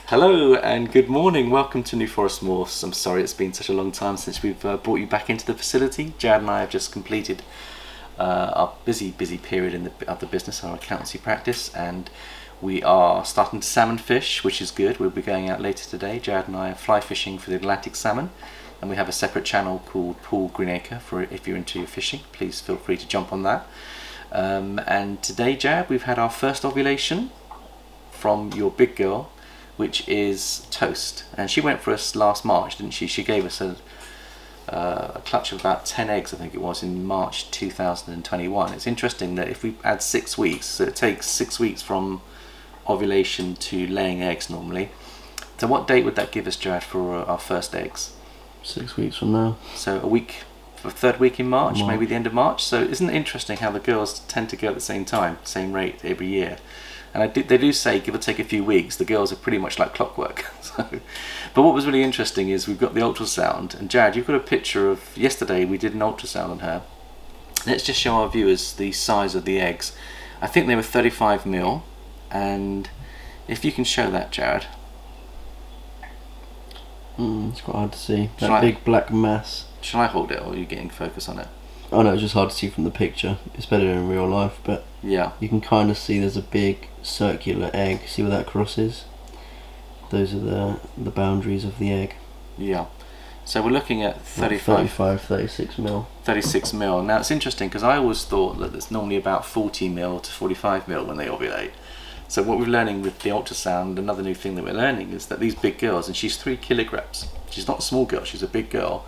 Hello and good morning. Welcome to New Forest Morphs. I'm sorry it's been such a long time since we've brought you back into the facility. Jared and I have just completed our busy period in the business, our accountancy practice, and we are starting to salmon fish, which is good. We'll be going out later today. Jared and I are fly fishing for the Atlantic salmon, and we have a separate channel called Pool Greenacre for if you're into your fishing. Please feel free to jump on that. And today, Jared, we've had our first ovulation from your big girl, which is Toast, and she went for us last March, didn't she? She gave us a clutch of about 10 eggs, I think it was, in March 2021. It's interesting that if we add 6 weeks, so it takes 6 weeks from ovulation to laying eggs normally. So what date would that give us, Jared, for our first eggs? 6 weeks from now. So a week, the third week in March, maybe the end of March. So isn't it interesting how the girls tend to go at the same time, same rate every year? And they do say, give or take a few weeks, the girls are pretty much like clockwork. But what was really interesting is we've got the ultrasound. And Jared, you've got a picture of yesterday we did an ultrasound on her. Let's just show our viewers the size of the eggs. I think they were 35 mil. And if you can show that, Jared. It's quite hard to see. That big black mass. Shall I hold it, or are you getting focus on it? Oh no, it's just hard to see from the picture. It's better in real life, but yeah, you can kind of see there's a big circular egg. See where that crosses? Those are the boundaries of the egg. Yeah. So we're looking at 36 mil. 36 mil. Now it's interesting because I always thought that it's normally about 40 mil to 45 mil when they ovulate. So what we're learning with the ultrasound, another new thing that we're learning, is that these big girls, and she's 3 kilograms. She's not a small girl. She's a big girl.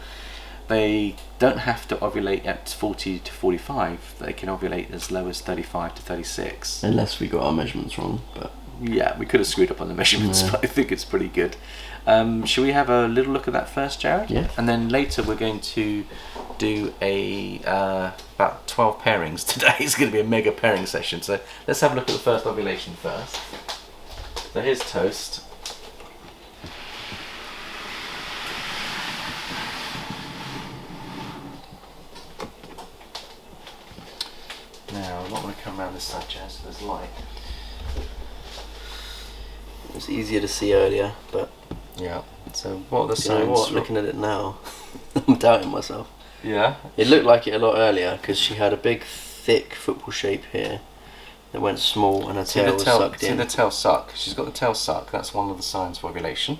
They don't have to ovulate at 40 to 45. They can ovulate as low as 35 to 36. Unless we got our measurements wrong, but yeah, we could have screwed up on the measurements, but I think it's pretty good. Shall we have a little look at that first, Jared? Yeah. And then later we're going to do about 12 pairings today. It's going to be a mega pairing session. So let's have a look at the first ovulation first. So here's Toast. Now, I might want to come around this side, Jazz, so there's light. it's easier to see earlier, but yeah. So what are the signs? You know what? Looking at it now, I'm doubting myself. Yeah. It looked like it a lot earlier because she had a big, thick football shape here. It went small and her tail was sucked in. See the tail suck. She's got the tail suck. That's one of the signs of ovulation.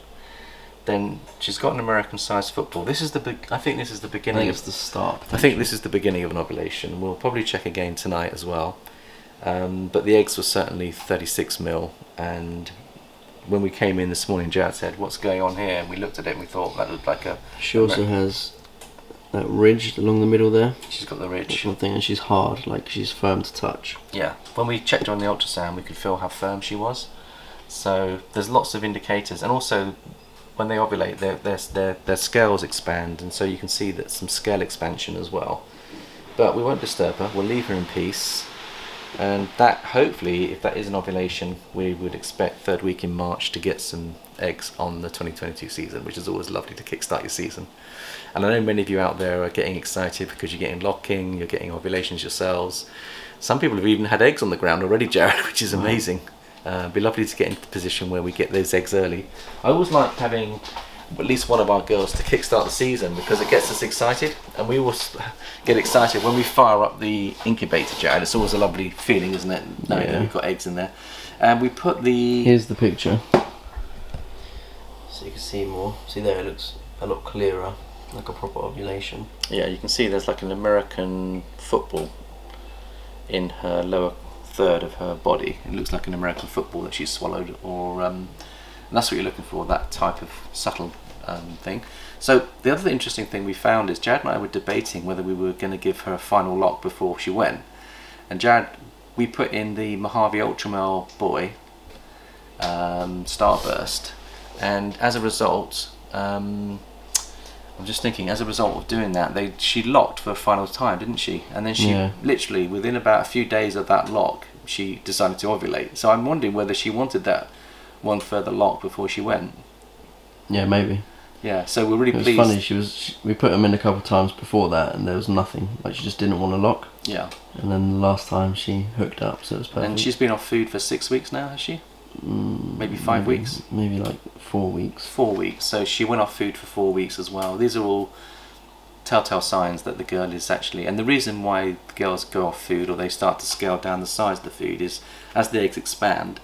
Then she's got an American-sized football. This is I think this is the beginning. I think it's the start. I think this is the beginning of an ovulation. We'll probably check again tonight as well. But the eggs were certainly 36 mil. And when we came in this morning, Jared said, "What's going on here?" And we looked at it and we thought that looked like a. She also has that ridge along the middle there. She's got the ridge. One thing, and she's hard, like she's firm to touch. Yeah. When we checked her on the ultrasound, we could feel how firm she was. So there's lots of indicators, and also, when they ovulate, their scales expand, and so you can see that some scale expansion as well. But we won't disturb her. We'll leave her in peace. And that, hopefully, if that is an ovulation, we would expect third week in March to get some eggs on the 2022 season, which is always lovely to kickstart your season. And I know many of you out there are getting excited because you're getting locking, you're getting ovulations yourselves. Some people have even had eggs on the ground already, Jared, which is amazing. It'd be lovely to get into the position where we get those eggs early. I always like having at least one of our girls to kickstart the season because it gets us excited, and we always get excited when we fire up the incubator, Jared. It's always a lovely feeling, isn't it? Knowing that we've got eggs in there. And we put the... Here's the picture. So you can see more. See there, it looks a lot clearer, like a proper ovulation. Yeah, you can see there's like an American football in her lower third of her body. It looks like an American football that she's swallowed, or and that's what you're looking for, that type of subtle thing. So the other interesting thing we found is Jared and I were debating whether we were going to give her a final lock before she went, and Jared, we put in the Mojave Ultramel boy, Starburst, and as a result, I'm just thinking, as a result of doing that, she locked for a final time, didn't she? And then she literally, within about a few days of that lock, she decided to ovulate. So I'm wondering whether she wanted that one further lock before she went. Yeah, maybe. Yeah, so we're really pleased. It was funny, we put them in a couple of times before that and there was nothing. Like, she just didn't want to lock. Yeah. And then the last time she hooked up, so it was perfect. And she's been off food for 6 weeks now, has she? maybe 5 weeks? Maybe like 4 weeks. 4 weeks. So she went off food for 4 weeks as well. These are all telltale signs that the girl is actually, and the reason why girls go off food or they start to scale down the size of the food is as the eggs expand,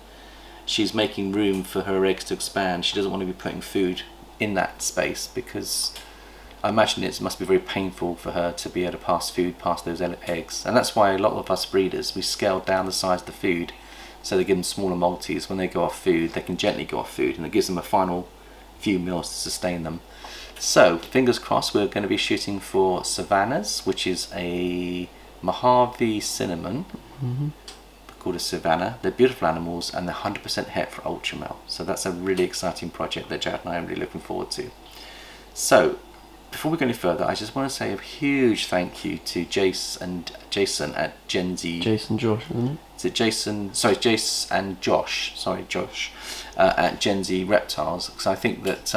she's making room for her eggs to expand. She doesn't want to be putting food in that space, because I imagine it must be very painful for her to be able to pass food past those eggs. And that's why a lot of us breeders, we scale down the size of the food, so they give them smaller multis. When they go off food, they can gently go off food, and it gives them a final few meals to sustain them. So, fingers crossed, we're going to be shooting for Savannahs, which is a Mojave cinnamon, called a Savannah. They're beautiful animals, and they're 100% Het for Ultramel. So that's a really exciting project that Jared and I are really looking forward to. So, before we go any further, I just want to say a huge thank you to Jason at Gen Z. Jason Josh, isn't it? Is it Jason? Sorry, Jace and Josh. Sorry, Josh at Gen Z Reptiles. Because I think that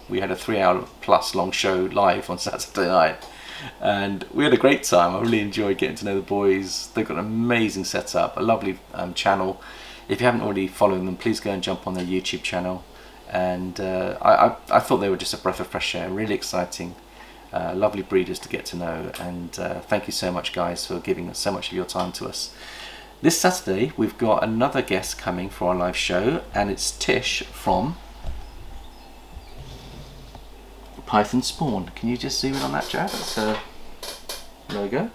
we had a 3-hour plus long show live on Saturday night, and we had a great time. I really enjoyed getting to know the boys. They've got an amazing setup, a lovely channel. If you haven't already followed them, please go and jump on their YouTube channel. And I thought they were just a breath of fresh air, really exciting, lovely breeders to get to know. And thank you so much, guys, for giving so much of your time to us. This Saturday we've got another guest coming for our live show, and it's Tish from Python Spawn. Can you just zoom in on that, Jared? That's her logo.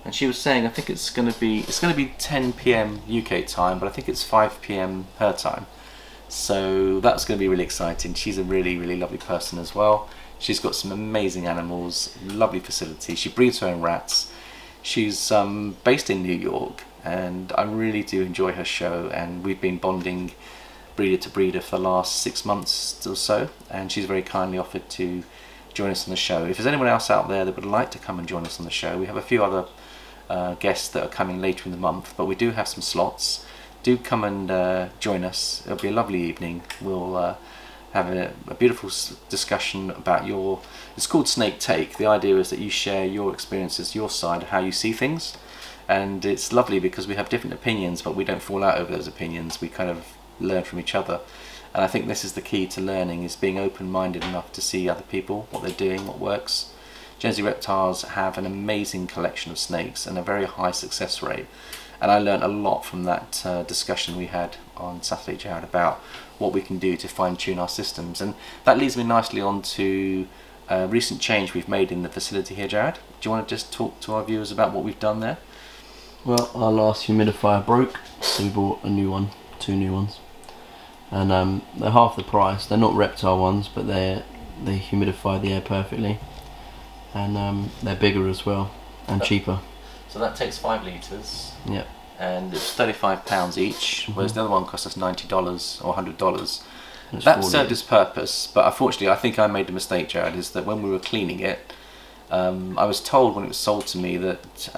And she was saying, I think it's going to be 10 p.m. UK time, but I think it's 5 p.m. her time. So that's going to be really exciting. She's a really, really lovely person as well. She's got some amazing animals, lovely facility. She breeds her own rats. She's based in New York, and I really do enjoy her show, and we've been bonding breeder to breeder for the last 6 months or so, and she's very kindly offered to join us on the show. If there's anyone else out there that would like to come and join us on the show, we have a few other guests that are coming later in the month, but we do have some slots. Do come and join us. It'll be a lovely evening. We'll have a beautiful discussion about it's called Snake Take. The idea is that you share your experiences, your side of how you see things, and it's lovely because we have different opinions, but we don't fall out over those opinions. We kind of learn from each other, and I think this is the key to learning, is being open-minded enough to see other people, what they're doing, what works. Gen Z Reptiles have an amazing collection of snakes and a very high success rate, and I learned a lot from that discussion we had on Saturday, Jared, about what we can do to fine-tune our systems. And that leads me nicely on to a recent change we've made in the facility here, Jared. Do you want to just talk to our viewers about what we've done there? Well, our last humidifier broke, so we bought a new one, 2 new ones. And they're half the price. They're not reptile ones, but they humidify the air perfectly, and they're bigger as well and cheaper. So that takes 5 litres. Yep. And it's £35 each, whereas the other one cost us $90 or $100. It's That served its purpose, but unfortunately I think I made the mistake, Jared, is that when we were cleaning it, I was told when it was sold to me that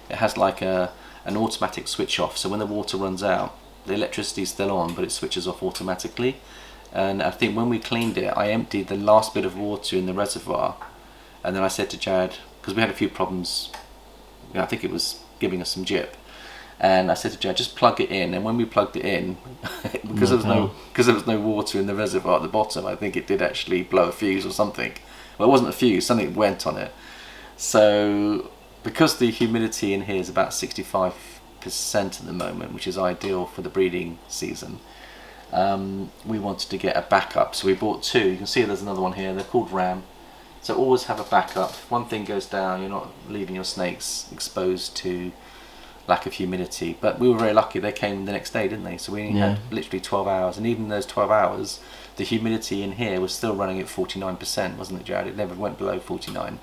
it has like an automatic switch off, so when the water runs out, the electricity is still on, but it switches off automatically. And I think when we cleaned it, I emptied the last bit of water in the reservoir, and then I said to Jared, because we had a few problems, I think it was giving us some jip, and I said to Jared, just plug it in. And when we plugged it in, because there was no water in the reservoir at the bottom, I think it did actually blow a fuse or something. Well, it wasn't a fuse, something went on it. So because the humidity in here is about 65% at the moment, which is ideal for the breeding season, we wanted to get a backup, so we bought 2. You can see there's another one here. They're called RAM. So always have a backup. If one thing goes down, you're not leaving your snakes exposed to lack of humidity. But we were very lucky, they came the next day, didn't they? So we only had literally 12 hours, and even those 12 hours the humidity in here was still running at 49%, wasn't it, Jared? It never went below 49.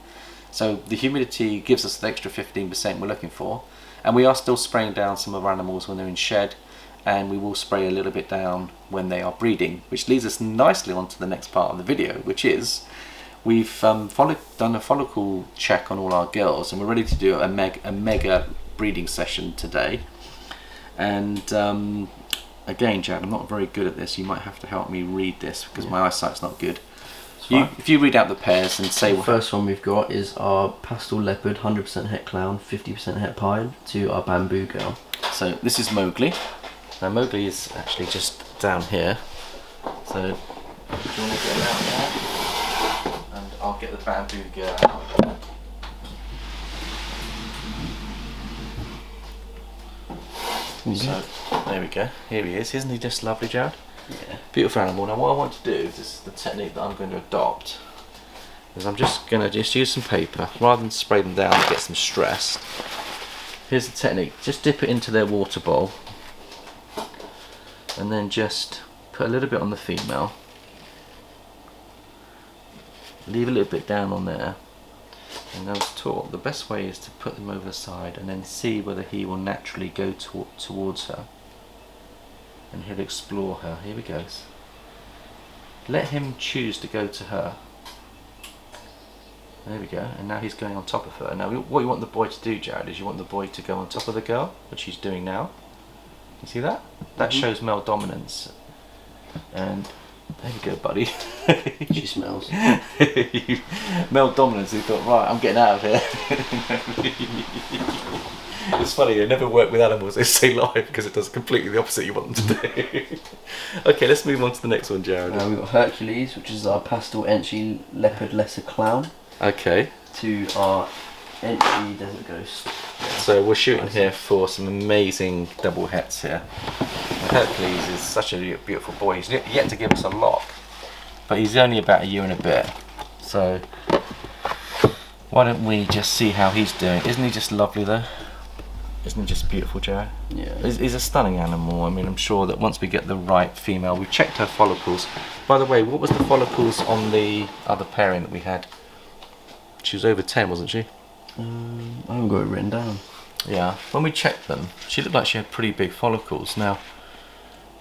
So the humidity gives us the extra 15% we're looking for, and we are still spraying down some of our animals when they're in shed, and we will spray a little bit down when they are breeding, which leads us nicely on to the next part of the video, which is we've done a follicle check on all our girls, and we're ready to do a mega breeding session today. And again, Jared, I'm not very good at this. You might have to help me read this because my eyesight's not good. If you read out the pairs and say... The first one we've got is our pastel leopard, 100% Het Clown, 50% Het Pied, to our bamboo girl. So this is Mowgli. Now Mowgli is actually just down here, so do you want to get him out there? And I'll get the bamboo girl out. So there we go. Here he is. Isn't he just lovely, Jared? Yeah. Beautiful animal. Now what I want to do, this is the technique that I'm going to adopt, is I'm just going to use some paper rather than spray them down and get them stressed. Here's the technique. Just dip it into their water bowl and then just put a little bit on the female. Leave a little bit down on there. And I was taught the best way is to put them over the side and then see whether he will naturally go towards her. And he'll explore her. Here he goes. Let him choose to go to her. There we go. And now he's going on top of her. Now what you want the boy to do, Jared, is you want the boy to go on top of the girl, which he's doing now. You see that? That shows male dominance. And there you go, buddy. She smells. Male dominance. He thought, right, I'm getting out of here. It's funny, they never work with animals, they stay live because it does completely the opposite you want them to do. Okay, let's move on to the next one, Jared. We've got Hercules, which is our pastel Enchi leopard lesser clown. Okay. To our Enchi desert ghost. So we're shooting here for some amazing double hets here. Hercules is such a beautiful boy. He's yet to give us a lock, but he's only about a year and a bit. So why don't we just see how he's doing? Isn't he just lovely though? Isn't he just beautiful, Jared? Yeah. He's a stunning animal. I mean, I'm sure that once we get the right female, we've checked her follicles. By the way, what was the follicles on the other pairing that we had? She was over 10, wasn't she? I haven't got it written down. Yeah. When we checked them, she looked like she had pretty big follicles. Now,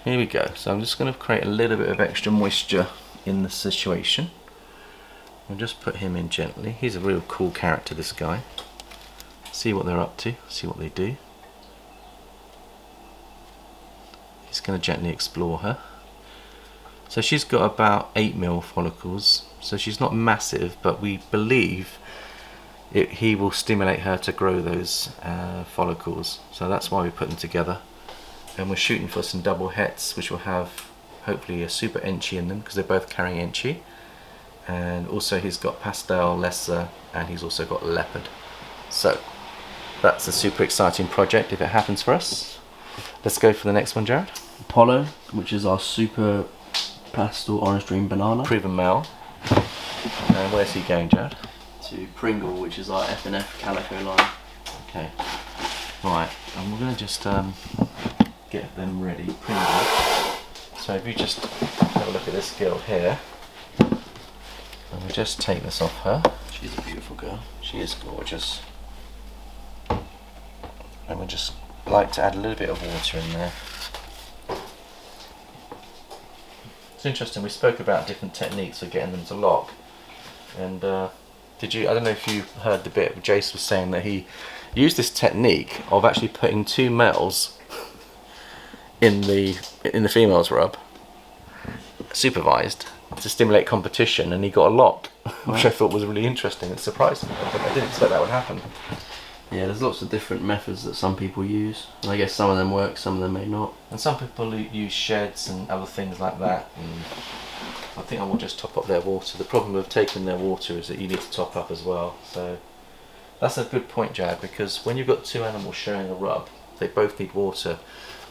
here we go. So I'm just going to create a little bit of extra moisture in the situation. I'll just put him in gently. He's a real cool character, this guy. See what they're up to, see what they do. He's going to gently explore her. So she's got about 8 mil follicles, so she's not massive, but we believe he will stimulate her to grow those follicles. So that's why we put them together. And we're shooting for some double hets, which will have hopefully a super Enchi in them, because they're both carrying Enchi. And also he's got pastel, lesser, and he's also got leopard. So that's a super exciting project if it happens for us. Let's go for the next one, Jared. Apollo, which is our super pastel orange dream banana. Proven male. And where's he going, Jared? To Pringle, which is our F&F calico line. Okay. Right, and we're going to just get them ready. Pringle. So if you just have a look at this girl here, and we'll just take this off her. She's a beautiful girl. She is gorgeous. And we just like to add a little bit of water in there. It's interesting, we spoke about different techniques for getting them to lock. And I don't know if you heard the bit Jace was saying that he used this technique of actually putting 2 males in the female's rub, supervised, to stimulate competition, and he got a lock, which I thought was really interesting. It surprised me. I didn't expect that would happen. Yeah, there's lots of different methods that some people use, and I guess some of them work, some of them may not. And some people use sheds and other things like that, and I think I will just top up their water. The problem with taking their water is that you need to top up as well. So that's a good point, Jad, because when you've got 2 animals sharing a rub, they both need water.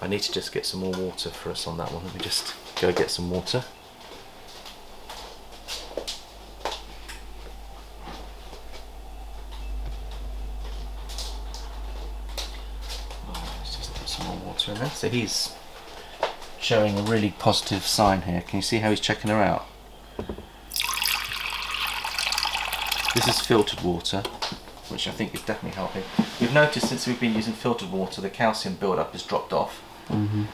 I need to just get some more water for us on that one. Let me just go get some water. Let's just put some more water in there. So he's showing a really positive sign here. Can you see how he's checking her out? This is filtered water, which I think is definitely helping. We've noticed since we've been using filtered water, the calcium build-up has dropped off.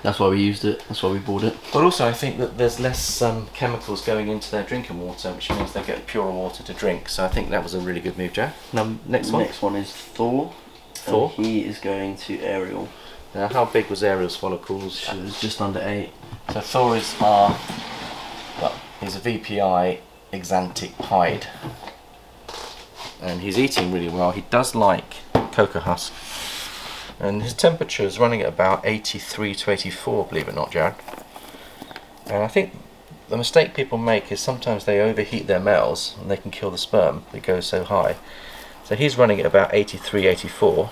That's why we used it, that's why we bought it. But also I think that there's less chemicals going into their drinking water, which means they get purer water to drink. So I think that was a really good move, Jack. Now, next one. Next one is Thor. Thor? And he is going to Ariel. Now, how big was Ariel's follicles? She was just under 8. So Thor is he's a VPI exantic pied. And he's eating really well. He does like cocoa husk. And his temperature is running at about 83 to 84, believe it or not, Jared. And I think the mistake people make is sometimes they overheat their males and they can kill the sperm. It goes so high. So he's running at about 83, 84.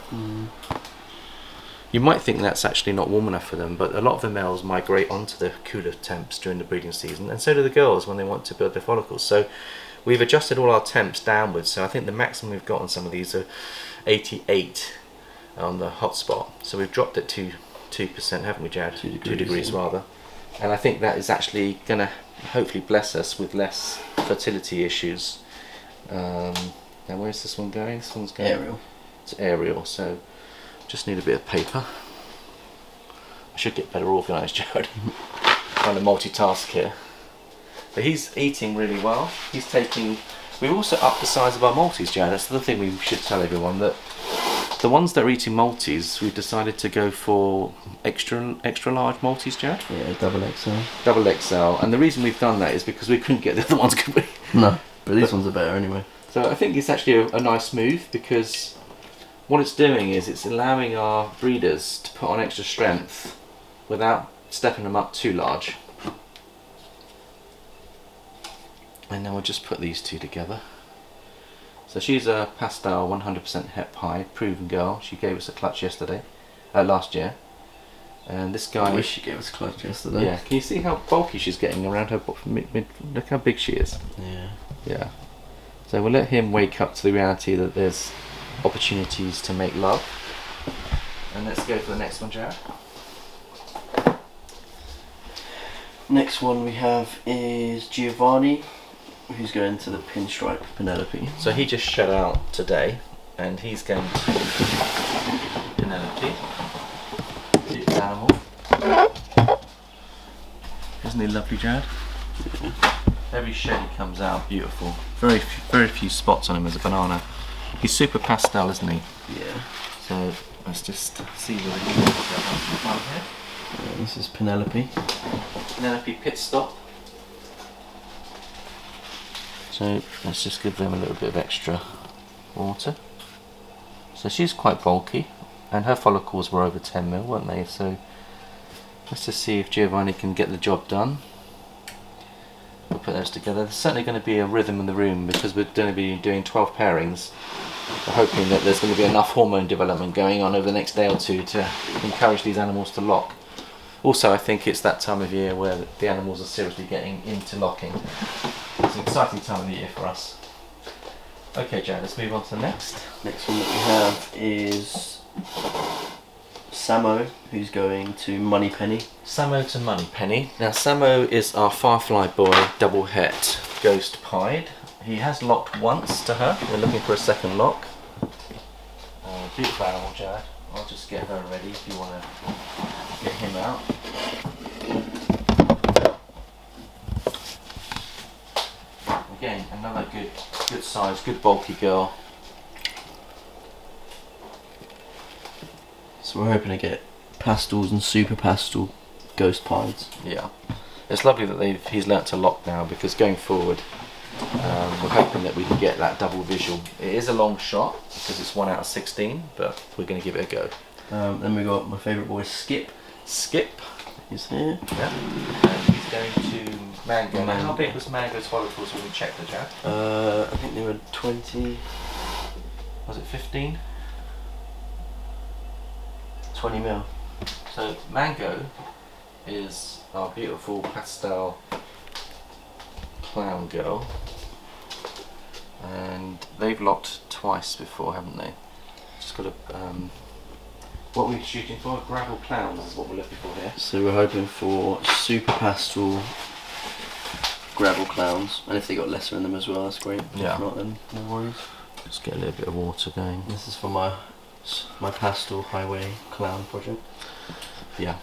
You might think that's actually not warm enough for them, but a lot of the males migrate onto the cooler temps during the breeding season, and so do the girls when they want to build their follicles. So we've adjusted all our temps downwards, so I think the maximum we've got on some of these are 88 on the hot spot. So we've dropped it to 2%, haven't we, Jared? 2 degrees rather. And I think that is actually going to hopefully bless us with less fertility issues. Now where's this one going? This one's going Aerial. It's aerial, so just need a bit of paper. I should get better organised, Jared. Trying to multitask here. But he's eating really well. He's taking. We've also upped the size of our multis, Jared. That's the other thing we should tell everyone, that the ones that are eating multis, we've decided to go for extra large multis, Jared. Yeah, double XL. Double XL, and the reason we've done that is because we couldn't get the other ones, could we? No, but these ones are better anyway. So I think it's actually a nice move, because what it's doing is it's allowing our breeders to put on extra strength without stepping them up too large. And now we'll just put these two together. So she's a pastel 100% HET pie, proven girl. She gave us a clutch last year. And this guy... I wish she gave us a clutch yesterday. Yeah, can you see how bulky she's getting around her look how big she is. Yeah. Yeah. So we'll let him wake up to the reality that there's opportunities to make love. And let's go for the next one, Jared. Next one we have is Giovanni, who's going to the pinstripe Penelope. So he just shed out today, and he's going to Penelope. Beautiful animal. Isn't he lovely, Jared? Every shed he comes out beautiful. Very few spots on him as a banana. He's super pastel, isn't he? Yeah. So let's just see whether he wants to get some fun here. Yeah, this is Penelope. Penelope pit stop. So let's just give them a little bit of extra water. So she's quite bulky, and her follicles were over 10 mil, weren't they? So let's just see if Giovanni can get the job done. We'll put those together. There's certainly going to be a rhythm in the room, because we're going to be doing 12 pairings. We're hoping that there's going to be enough hormone development going on over the next day or two to encourage these animals to lock. Also, I think it's that time of year where the animals are seriously getting into locking. It's an exciting time of the year for us. Okay, Jan, let's move on to the next. Next one that we have is Samo, who's going to Moneypenny. Samo to Moneypenny. Now, Samo is our Firefly Boy double het ghost pied. He has locked once to her. We're looking for a second lock. Beautiful animal, Jared. I'll just get her ready if you want to get him out. Again, another good size, good bulky girl. So we're hoping to get pastels and super pastel ghost pieds. Yeah, it's lovely that he's learnt to lock now, because going forward, we're hoping that we can get that double visual. It is a long shot because it's 1 out of 16, but we're going to give it a go. Then we got my favourite boy Skip. Skip. He's here. Yeah. And he's going to Mango. Now, how big was Mango's follicles when we checked the Jack? I think they were 20. Was it 15? 20 mil. So Mango is our beautiful pastel clown girl, and they've locked twice before, haven't they? Just got a what we're shooting for, gravel clowns is what we're looking for here. So we're hoping for super pastel gravel clowns, and if they got lesser in them as well, that's great. Yeah. If not, then no worries. Just get a little bit of water going. This is for my pastel highway clown project. Yeah.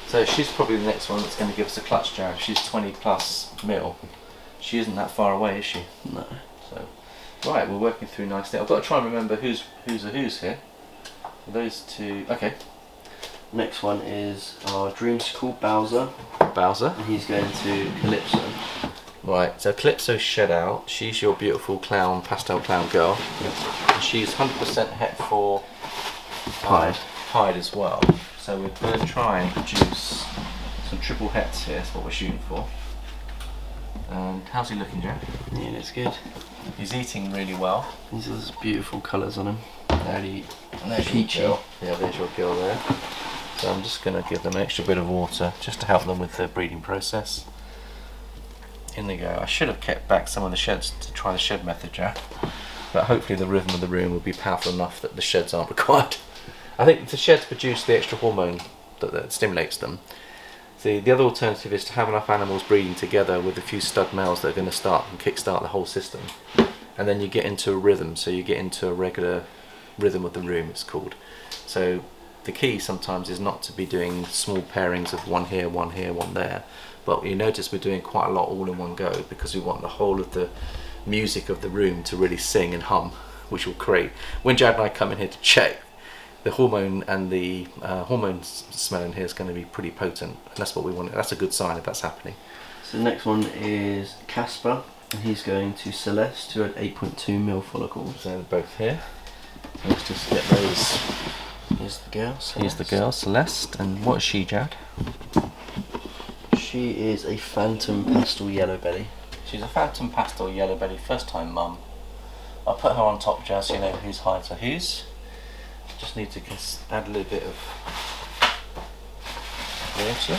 So she's probably the next one that's going to give us a clutch, Jared. She's 20 plus mil. She isn't that far away, is she? No. So, right, we're working through nicely. I've got to try and remember who's here. Those two. Okay. Next one is our dreamsicle Bowser. Bowser. And he's going to Calypso. Right, so Calypso shed out. She's your beautiful clown, pastel clown girl. And she's 100% het for Pied. Pied as well. So we're going to try and produce some triple hets here. That's what we're shooting for. And how's he looking, Jack? Yeah, it's good. He's eating really well. These are beautiful colours on him. Very peachy. Yeah, there's your gill there. So I'm just going to give them an extra bit of water just to help them with the breeding process. In they go. I should have kept back some of the sheds to try the shed method, Jack. But hopefully the rhythm of the room will be powerful enough that the sheds aren't required. I think the sheds produce the extra hormone that stimulates them. The other alternative is to have enough animals breeding together with a few stud males that are going to start and kickstart the whole system. And then you get into a rhythm, so you get into a regular rhythm of the room, it's called. So the key sometimes is not to be doing small pairings of one here, one there. But you notice we're doing quite a lot all in one go because we want the whole of the music of the room to really sing and hum, which will create, when Jad and I come in here to check, the hormone and the hormone smell in here is going to be pretty potent, and that's what we want. That's a good sign if that's happening. So the next one is Casper, and he's going to Celeste, who had 8.2mm follicles. So they're both here. Let's just get those. Here's the girl. Celeste. Here's the girl, Celeste, and what is she, Jad? She is a phantom pastel yellow belly. She's a phantom pastel yellow belly, first time mum. I'll put her on top, Jazz, so you know who's hides are whose. Just need to add a little bit of water.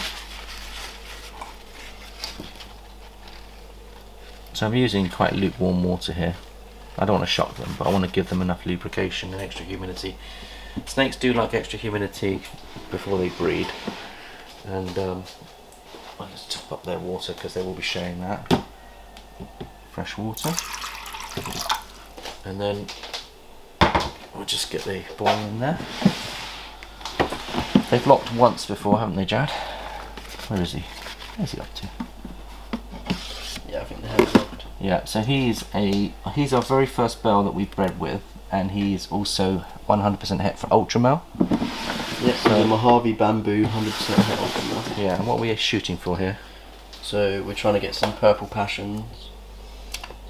So I'm using quite lukewarm water here. I don't want to shock them, but I want to give them enough lubrication and extra humidity. Snakes do like extra humidity before they breed, and I'll just top up their water because they will be sharing that. Fresh water, and then we'll just get the boil in there. They've locked once before, haven't they, Jad? Where is he? Where's he up to? Yeah, I think the head's locked. Yeah, so he's our very first bell that we bred with, and he's also 100% het for Ultramel. Yeah, so the Mojave Bamboo 100% het Ultramel. Yeah, and what are we shooting for here? So we're trying to get some Purple Passions.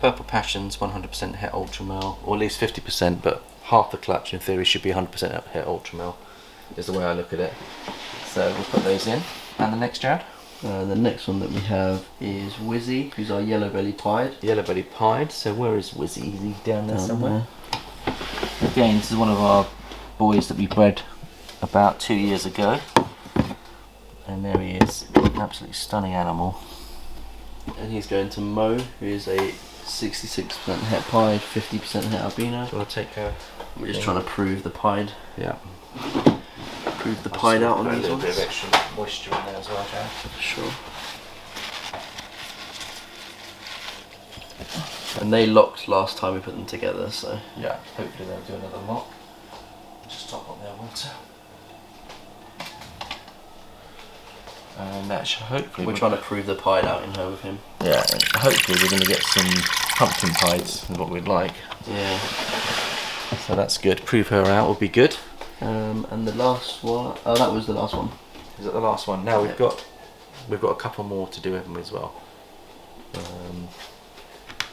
Purple Passions 100% het Ultramel, or at least 50%, but half the clutch in theory should be 100% het Ultramel, is the way I look at it. So we'll put those in. And the next, Jad? The next one that we have is Wizzy, who's our yellow belly pied. Yellow belly pied. So where is Wizzy? Is he down there somewhere? Again, this is one of our boys that we bred about 2 years ago. And there he is. Absolutely stunning animal. And he's going to Mo, who is a 66% het pied, 50% het albino. Do you want to take her? We're just trying to prove the pied. Yeah. Prove the pied out on these ones. A little bit of extra moisture in there as well, Jad. Sure. And they locked last time we put them together, so. Yeah, hopefully they'll do another lock. Just top up their water. And that should hopefully... We're trying to prove the pied out in her with him. Yeah, and hopefully we're going to get some pumpkin pies, is what we'd like. Yeah. So that's good. Prove her out will be good. And the last one, oh, that was the last one. Is that the last one? Now we've got a couple more to do with them as well.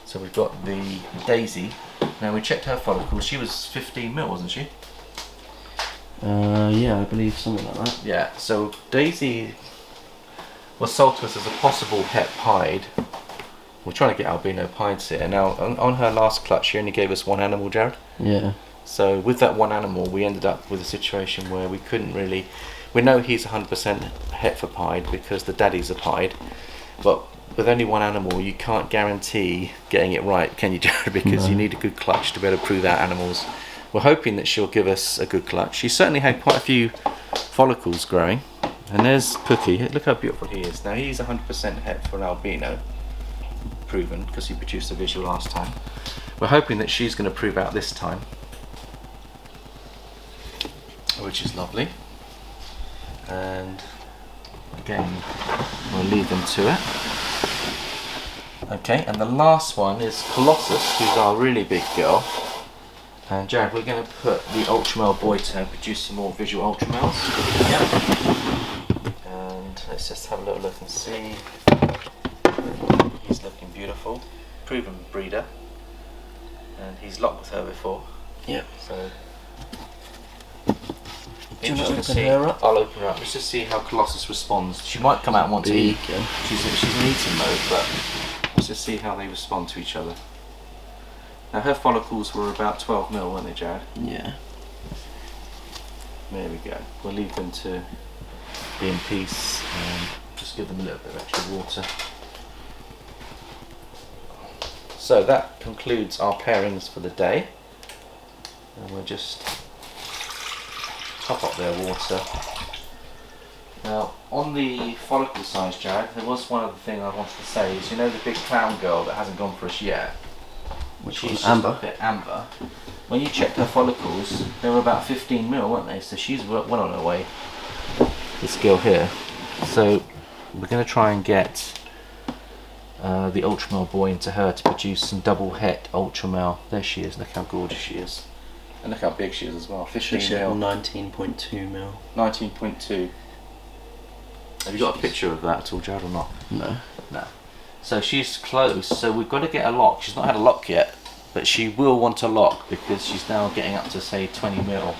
So we've got the Daisy. Now we checked her follicles. She was 15mm, wasn't she? Yeah, I believe something like that. Yeah. So Daisy was sold to us as a possible het pied. We're trying to get albino pieds here. Now on her last clutch, she only gave us one animal, Jared. Yeah. So with that one animal, we ended up with a situation where we couldn't really. We know he's 100% het for pied because the daddies are pied, but with only one animal, you can't guarantee getting it right, can you, Jared? Because you need a good clutch to be able to prove out animals. We're hoping that she'll give us a good clutch. She certainly had quite a few follicles growing. And there's Cookie. Look how beautiful he is. Now he's 100% het for an albino, proven, because he produced a visual last time. We're hoping that she's going to prove out this time, which is lovely. And again, we'll leave them to it. Okay, and the last one is Colossus, who's our really big girl. And Jared, we're going to put the Ultramel boy to her and produce some more visual Ultramels. Yeah. And let's just have a little look and see. He's looking beautiful. Proven breeder. And he's locked with her before. Yeah. So interesting to open see. her up? I'll open her up. Let's just see how Colossus responds. She might come out and want to eat. She's in eating mode, but let's just see how they respond to each other. Now her follicles were about 12 mil, weren't they, Jared? Yeah. There we go. We'll leave them to be in peace and just give them a little bit of extra water. So that concludes our pairings for the day. And we'll just top up their water. Now, on the follicle size, Jared, there was one other thing I wanted to say. Is, you know, the big clown girl that hasn't gone for us yet? Which She's was Amber. just a bit Amber. When you checked her follicles, they were about 15 mil, weren't they? So she's well on her way. This girl here. So we're going to try and get the Ultramel boy into her to produce some double HET Ultramel. There she is. Look how gorgeous she is. And look how big she is as well. 15 mil. 19.2 mil. 19.2. Have you got a picture of that at all, Jared, or not? No. No. So she's close, so we've got to get a lock. She's not had a lock yet, but she will want a lock because she's now getting up to, say, 20 mil.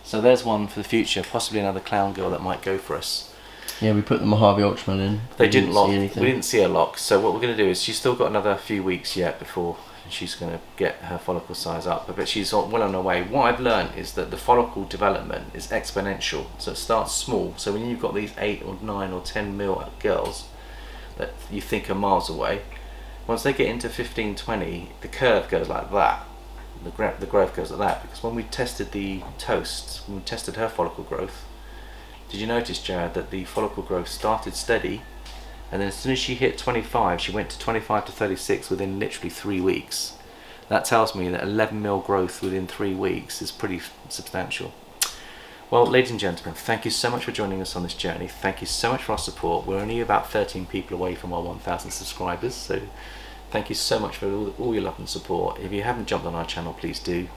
So there's one for the future, possibly another clown girl that might go for us. Yeah, we put the Mojave Ultramel in. They didn't lock. See anything. We didn't see a lock. So what we're going to do is she's still got another few weeks yet before she's going to get her follicle size up. But she's well on her way. What I've learned is that the follicle development is exponential. So it starts small. So when you've got these 8 or 9 or 10 mil girls that you think are miles away, once they get into 15, 20, the curve goes like that. The growth goes like that. Because when we tested the toast, when we tested her follicle growth, did you notice, Jared, that the follicle growth started steady, and then as soon as she hit 25, she went to 25 to 36 within literally 3 weeks. That tells me that 11 mil growth within 3 weeks is pretty substantial. Well, ladies and gentlemen, thank you so much for joining us on this journey. Thank you so much for our support. We're only about 13 people away from our 1,000 subscribers, so thank you so much for all your love and support. If you haven't jumped on our channel, please do,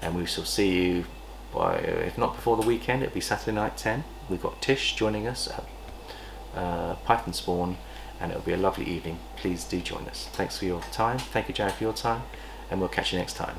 and we shall see you by, if not before the weekend, it'll be Saturday night 10. We've got Tish joining us at Python Spawn, and it'll be a lovely evening. Please do join us. Thanks for your time. Thank you, Jared, for your time, and we'll catch you next time.